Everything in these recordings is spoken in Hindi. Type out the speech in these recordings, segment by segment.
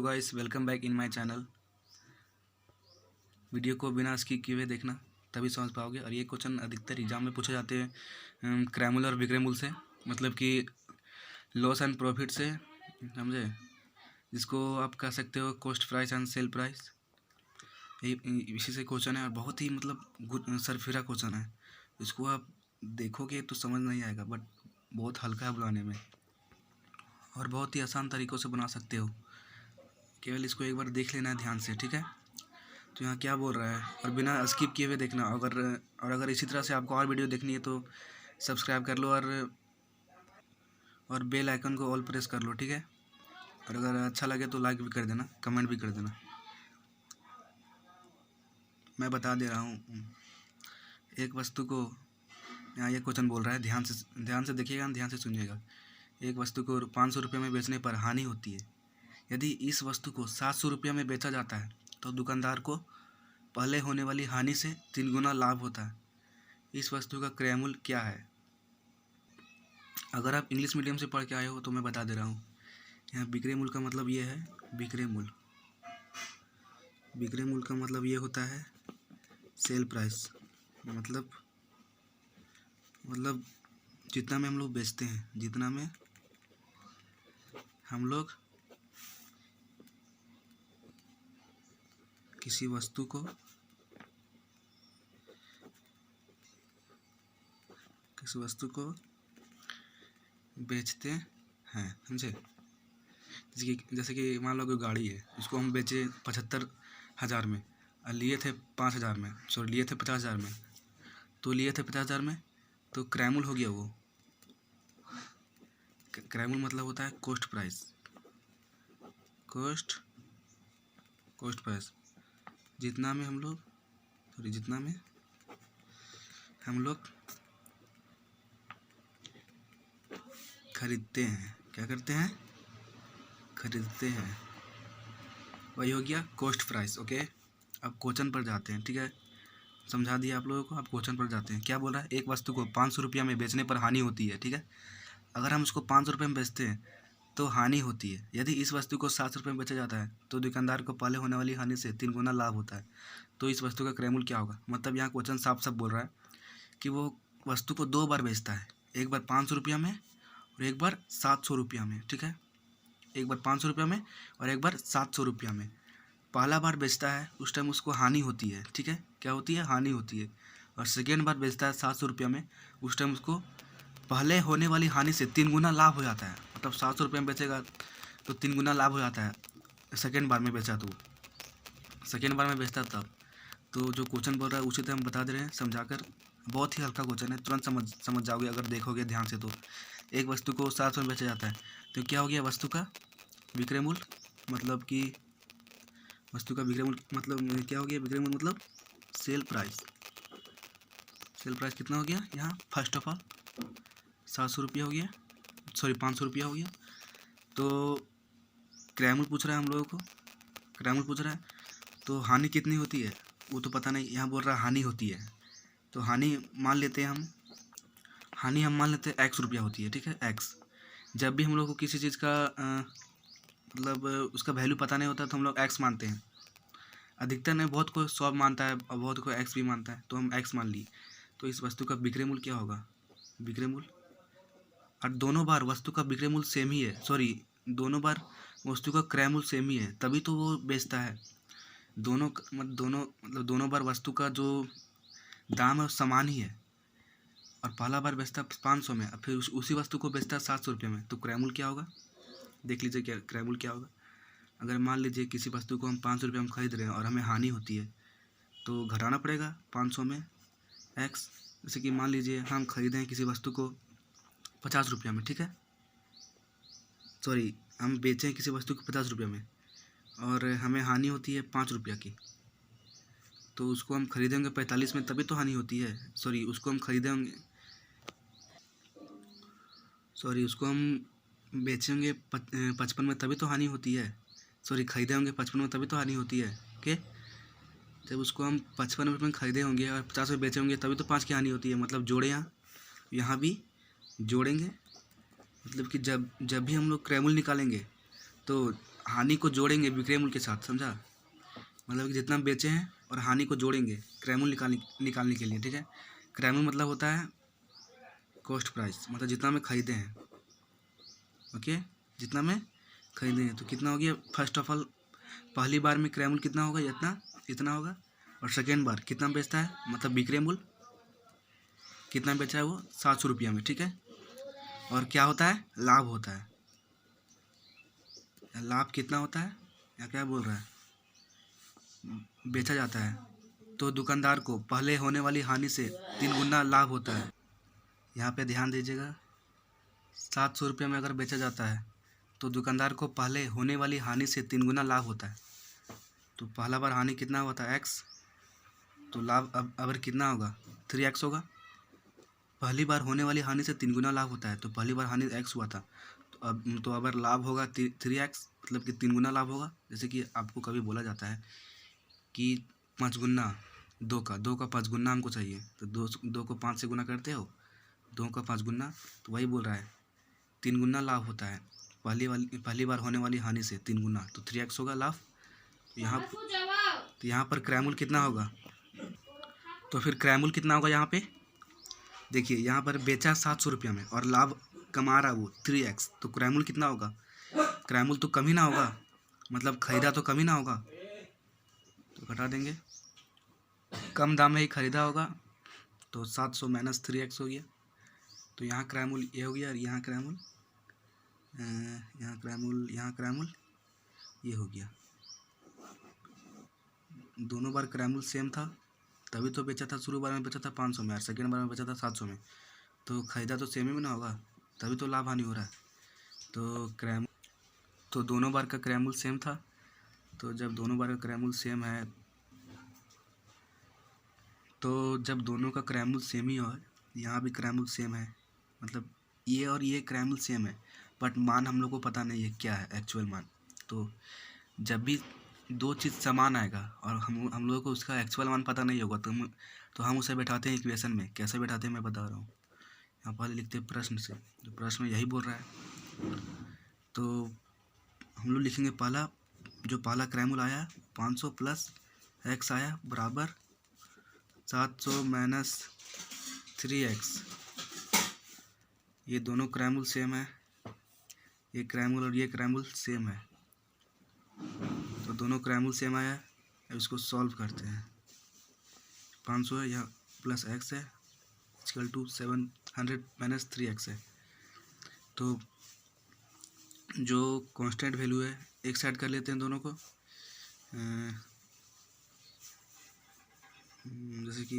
Guys, welcome back in my channel. Video को बिना स्किप किए हुए देखना, तभी समझ पाओगे। और ये क्वेश्चन अधिकतर एग्जाम में पूछे जाते हैं क्रैमुल और विक्रैमुल से, मतलब कि लॉस एंड प्रॉफिट से, समझे, जिसको आप कह सकते हो cost price and sale price. इसी से क्वेश्चन है और बहुत ही मतलब सरफिरा क्वेश्चन है। इसको आप देखोगे तो समझ नहीं आएगा, बट बहुत हल्का है बनाने में और बहुत ही आसान तरीक़ों से बना सकते हो। केवल इसको एक बार देख लेना है ध्यान से, ठीक है। तो यहाँ क्या बोल रहा है और बिना स्किप किए हुए देखना। अगर इसी तरह से आपको और वीडियो देखनी है तो सब्सक्राइब कर लो और बेल आइकन को ऑल प्रेस कर लो, ठीक है। और अगर अच्छा लगे तो लाइक भी कर देना, कमेंट भी कर देना। मैं बता दे रहा हूँ, एक वस्तु को, यहाँ ये क्वेश्चन बोल रहा है, ध्यान से देखिएगा, ध्यान से सुनिएगा। एक वस्तु को 500 रुपये में बेचने पर हानि होती है। यदि इस वस्तु को 700 रुपये में बेचा जाता है तो दुकानदार को पहले होने वाली हानि से 3 गुना लाभ होता है। इस वस्तु का क्रय क्या है? अगर आप इंग्लिश मीडियम से पढ़ के आए हो तो मैं बता दे रहा हूँ। यहाँ विक्रय मूल्य का मतलब ये है, विक्रय मूल्य का मतलब ये होता है सेल प्राइस, मतलब जितना में हम लोग बेचते हैं, जितना में हम लोग किसी वस्तु को बेचते हैं, समझे। जैसे कि मान लो कोई गाड़ी है, उसको हम बेचे 75,000 में और लिए थे 5,000 में, लिए थे 50,000 में। तो लिए थे 50,000 में, तो क्रैमुल हो गया। वो क्रैमुल मतलब होता है कॉस्ट प्राइस, कॉस्ट प्राइस, जितना में हम लोग खरीदते हैं। क्या करते हैं? खरीदते हैं, वही हो गया कॉस्ट प्राइस। ओके, अब क्वेश्चन पर जाते हैं, ठीक है। समझा दिया आप लोगों को, अब क्वेश्चन पर जाते हैं। क्या बोल रहा है? एक वस्तु को 500 रुपया में बेचने पर हानि होती है, ठीक है। अगर हम उसको 500 रुपये में बेचते हैं तो हानि होती है। यदि इस वस्तु को 700 रुपये में बेचा जाता है तो दुकानदार को पहले होने वाली हानि से 3 गुना लाभ होता है। तो इस वस्तु का क्रय मूल्य क्या होगा? मतलब यहाँ क्वेश्चन साफ साफ बोल रहा है कि वो वस्तु को 2 बार बेचता है, एक बार 500 रुपया में और एक बार 700 रुपया में, ठीक है। एक बार 500 रुपया में और एक बार 700 रुपया में। पहला बार बेचता है उस टाइम उसको हानि होती है, ठीक है। क्या होती है? हानि होती है। और सेकेंड बार बेचता है 700 रुपया में, उस टाइम उसको पहले होने वाली हानि से 3 गुना लाभ हो जाता है। मतलब 700 रुपये में बेचेगा तो 3 गुना लाभ हो जाता है। सेकेंड बार में बेचा तो सेकेंड बार में बेचता तब। तो जो क्वेश्चन बोल रहा है उसी तरह हम बता दे रहे हैं समझाकर। बहुत ही हल्का क्वेश्चन है, तुरंत समझ जाओगे अगर देखोगे ध्यान से। तो एक वस्तु को 700 में बेचा जाता है तो क्या हो गया? वस्तु का विक्रय मूल्य, मतलब कि वस्तु का विक्रय मूल्य मतलब क्या हो गया? विक्रय मूल्य मतलब सेल प्राइस। सेल प्राइस कितना हो गया यहाँ? फर्स्ट ऑफ ऑल 700 रुपया हो गया, 500 रुपया हो गया। तो क्रय मूल्य पूछ रहा है हम लोगों को, क्रय मूल्य पूछ रहा है। तो हानि कितनी होती है वो तो पता नहीं, यहाँ बोल रहा है हानि होती है। तो हानि मान लेते हैं हम, हम मान लेते हैं 100 रुपया होती है, ठीक है। एक्स, जब भी हम लोग को किसी चीज़ का मतलब उसका वैल्यू पता नहीं होता तो हम लोग एक्स मानते हैं। अधिकतर नहीं, बहुत कोई 100 मानता है और बहुत कोई एक्स भी मानता है, तो हम एक्स मान लिए। तो इस वस्तु का विक्रय मूल्य क्या होगा? विक्रय मूल्य, और दोनों बार वस्तु का विक्रय मूल्य सेम ही है, दोनों बार वस्तु का क्रय मूल्य सेम ही है, तभी तो वो बेचता है। दोनों बार वस्तु का जो दाम है समान ही है। और पहला बार बेचता है 500 में, फिर उसी वस्तु को बेचता है 700 रुपये में। तो क्रय मूल्य क्या होगा? देख लीजिए क्या क्रय मूल्य क्या होगा। अगर मान लीजिए किसी वस्तु को हम 500 रुपये में खरीद रहे हैं और हमें हानि होती है तो घटाना पड़ेगा 500 में एक्स। जैसे कि मान लीजिए हम खरीदें हैं किसी वस्तु को 50 रुपया में, ठीक है। हम बेचें किसी वस्तु को 50 रुपये में और हमें हानि होती है 5 रुपया की। तो उसको हम खरीदेंगे 45 में, तभी तो हानि होती है। उसको हम बेचेंगे 55 में, तभी तो हानि होती है। खरीदे होंगे 55 में, तभी तो हानि होती है। ओके, जब उसको हम 55 रुपये में खरीदे होंगे और 50 में बेचे होंगे तभी तो 5 की हानि होती है। मतलब जोड़े, यहाँ भी जोड़ेंगे। मतलब कि जब भी हम लोग क्रय मूल्य निकालेंगे तो हानि को जोड़ेंगे विक्रय मूल्य के साथ, समझा? मतलब कि जितना बेचे हैं और हानि को जोड़ेंगे क्रय मूल्य निकालने के लिए, ठीक है। क्रय मूल्य मतलब होता है कॉस्ट प्राइस, मतलब जितना में खरीदे हैं, ओके, जितना में खरीदे हैं। तो कितना हो गया? फर्स्ट ऑफ ऑल पहली बार में क्रय मूल्य कितना होगा? इतना होगा। और सेकेंड बार कितना बेचता है, मतलब विक्रय मूल्य कितना बेचा है वो? 700 रुपया में, ठीक है। और क्या होता है? लाभ होता है। लाभ कितना होता है या क्या बोल रहा है? बेचा जाता है तो दुकानदार को पहले होने वाली हानि से 3 गुना लाभ होता है। यहाँ पे ध्यान दीजिएगा, 700 रुपये में अगर बेचा जाता है तो दुकानदार को पहले होने वाली हानि से 3 गुना लाभ होता है। तो पहला बार हानि कितना हुआ था? x, तो लाभ अब कितना होगा? 3x होगा। पहली बार होने वाली हानि से 3 गुना लाभ होता है, तो पहली बार हानि x हुआ था, तो अगर लाभ होगा 3x, मतलब कि 3 गुना लाभ होगा। जैसे कि आपको कभी बोला जाता है कि 5 गुना 2 का 5 गुना हमको चाहिए, तो 2 को 5 से गुना करते हो, 2 का 5 गुना, तो वही बोल रहा है 3 गुना लाभ होता है पहली बार होने वाली हानि से 3 गुना, तो 3x होगा लाभ। तो यहाँ पर क्रय मूल्य कितना होगा? तो फिर क्रय मूल्य कितना होगा यहाँ पे? देखिए यहाँ पर बेचा 700 रुपया में और लाभ कमा रहा वो 3x, तो क्रय मूल्य कितना होगा? क्रय मूल्य तो कम ही ना होगा, मतलब खरीदा तो कम ही ना होगा, तो घटा देंगे, कम दाम में ही खरीदा होगा, तो 700 माइनस 3x हो गया। तो यहाँ क्रय मूल्य ये हो गया और यहाँ क्रय मूल्य ये हो गया। दोनों बार क्रय मूल्य सेम था, तभी तो बेचा था। शुरू बार में बेचा था 500 में और सेकेंड बार में बेचा था 700 में, तो खरीदा तो सेम ही ना होगा, तभी तो लाभ हानि हो रहा है। तो दोनों बार का क्रय मूल्य सेम था, तो जब दोनों बार का क्रय मूल्य सेम है, तो जब दोनों का क्रय मूल्य सेम ही हो, यहाँ भी क्रय मूल्य सेम है, मतलब ये और ये क्रय मूल्य सेम है, बट मान हम लोग को पता नहीं है क्या है एक्चुअल मान। तो जब भी दो चीज़ समान आएगा और हम लोगों को उसका एक्चुअल मान पता नहीं होगा, तो हम उसे बैठाते हैं इक्वेशन में। कैसे बैठाते हैं मैं बता रहा हूँ। यहाँ पहले लिखते हैं प्रश्न से, तो प्रश्न यही बोल रहा है। तो हम लोग लिखेंगे पहला क्रय मूल्य आया 500 प्लस x आया बराबर 700 माइनस 3x। ये दोनों क्रय मूल्य सेम है, ये क्रय मूल्य और ये क्रय मूल्य सेम है, तो दोनों क्रय मूल्य सेम आया। अब इसको सॉल्व करते हैं। 500 है, यहाँ प्लस x है, इक्वल टू 700 माइनस 3x है। तो जो कांस्टेंट वैल्यू है एक साइड कर लेते हैं दोनों को, जैसे कि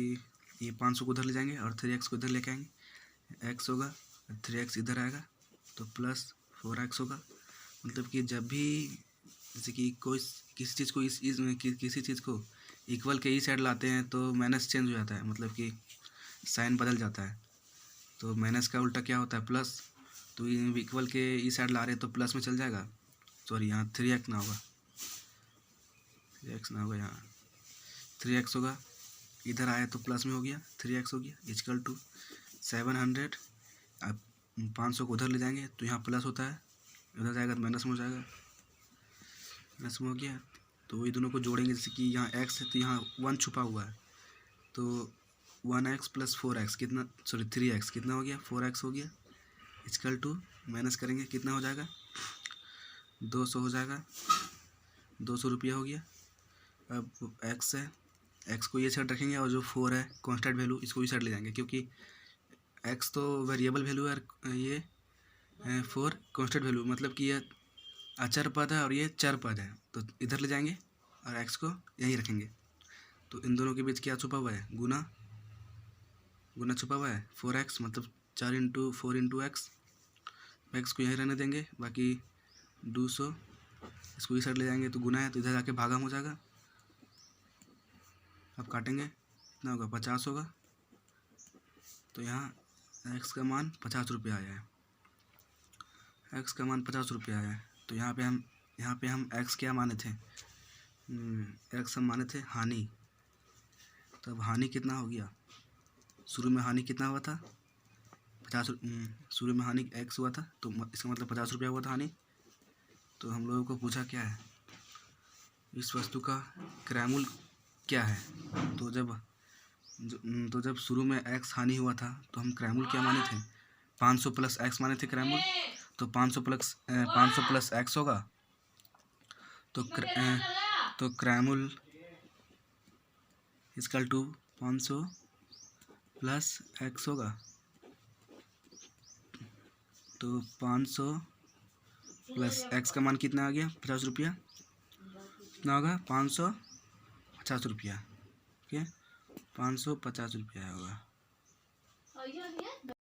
ये 500 को उधर ले जाएंगे और 3x को इधर लेके आएंगे, x होगा 3x इधर आएगा, तो प्लस 4x होगा। मतलब कि जब भी जैसे कि कोई किसी चीज़ को किसी चीज़ को इक्वल के ई साइड लाते हैं तो माइनस चेंज हो जाता है, मतलब कि साइन बदल जाता है। तो माइनस का उल्टा क्या होता है? प्लस। तो इक्वल के ई साइड ला रहे हैं तो प्लस में चल जाएगा। सॉरी, यहाँ 3x ना होगा, 3x ना होगा, यहाँ 3x होगा। इधर आया तो प्लस में हो गया, 3x हो गया, इक्वल टू 700। अब 500 को उधर ले जाएंगे तो यहाँ प्लस होता है, उधर जाएगा तो माइनस में हो जाएगा, माइनस में हो गया। तो वही दोनों को जोड़ेंगे, जैसे कि यहाँ x है तो यहाँ 1 छुपा हुआ है, तो 1x प्लस 4x कितना, सॉरी 3x कितना हो गया? 4x हो गया, इक्वल टू माइनस करेंगे कितना हो जाएगा? 200 हो जाएगा, 200 रुपया हो गया। अब x है, x को ये साइड रखेंगे और जो 4 है कांस्टेंट वैल्यू इसको इस साइड ले जाएंगे, क्योंकि x तो वेरिएबल वैल्यू है, ये 4 कांस्टेंट वैल्यू, मतलब कि ये अचर पद है और ये चर पद है, तो इधर ले जाएंगे और x को यहीं रखेंगे। तो इन दोनों के बीच क्या छुपा हुआ है? गुना छुपा हुआ है। 4x मतलब 4 इंटू 4 इंटू एक्स को यहीं रहने देंगे, बाकी 200 इसको इस साइड ले जाएंगे तो गुना है, तो इधर जाके भागा हो जाएगा। अब काटेंगे कितना होगा? 50 होगा। तो यहाँ x का मान 50 रुपया आया है, x का मान 50 रुपया आया है। तो यहाँ पे हम x क्या माने थे? x हम माने थे हानि। तब हानि कितना हो गया? शुरू में हानि कितना हुआ था? 50। शुरू में हानि x हुआ था, तो इसका मतलब 50 रुपया हुआ था हानि। तो हम लोगों को पूछा क्या है, इस वस्तु का क्रयमूल्य क्या है। तो जब शुरू में x हानि हुआ था तो हम क्रयमूल्य क्या माने थे, 500 प्लस x माने थे क्रयमूल्य। तो 500 प्लस x होगा, तो क्रयमूल्य इक्वल टू 500 प्लस x होगा। तो 500 प्लस x का मान कितना आ गया, 50 रुपया। कितना होगा, 550 रुपया। ओके, 550 रुपया होगा।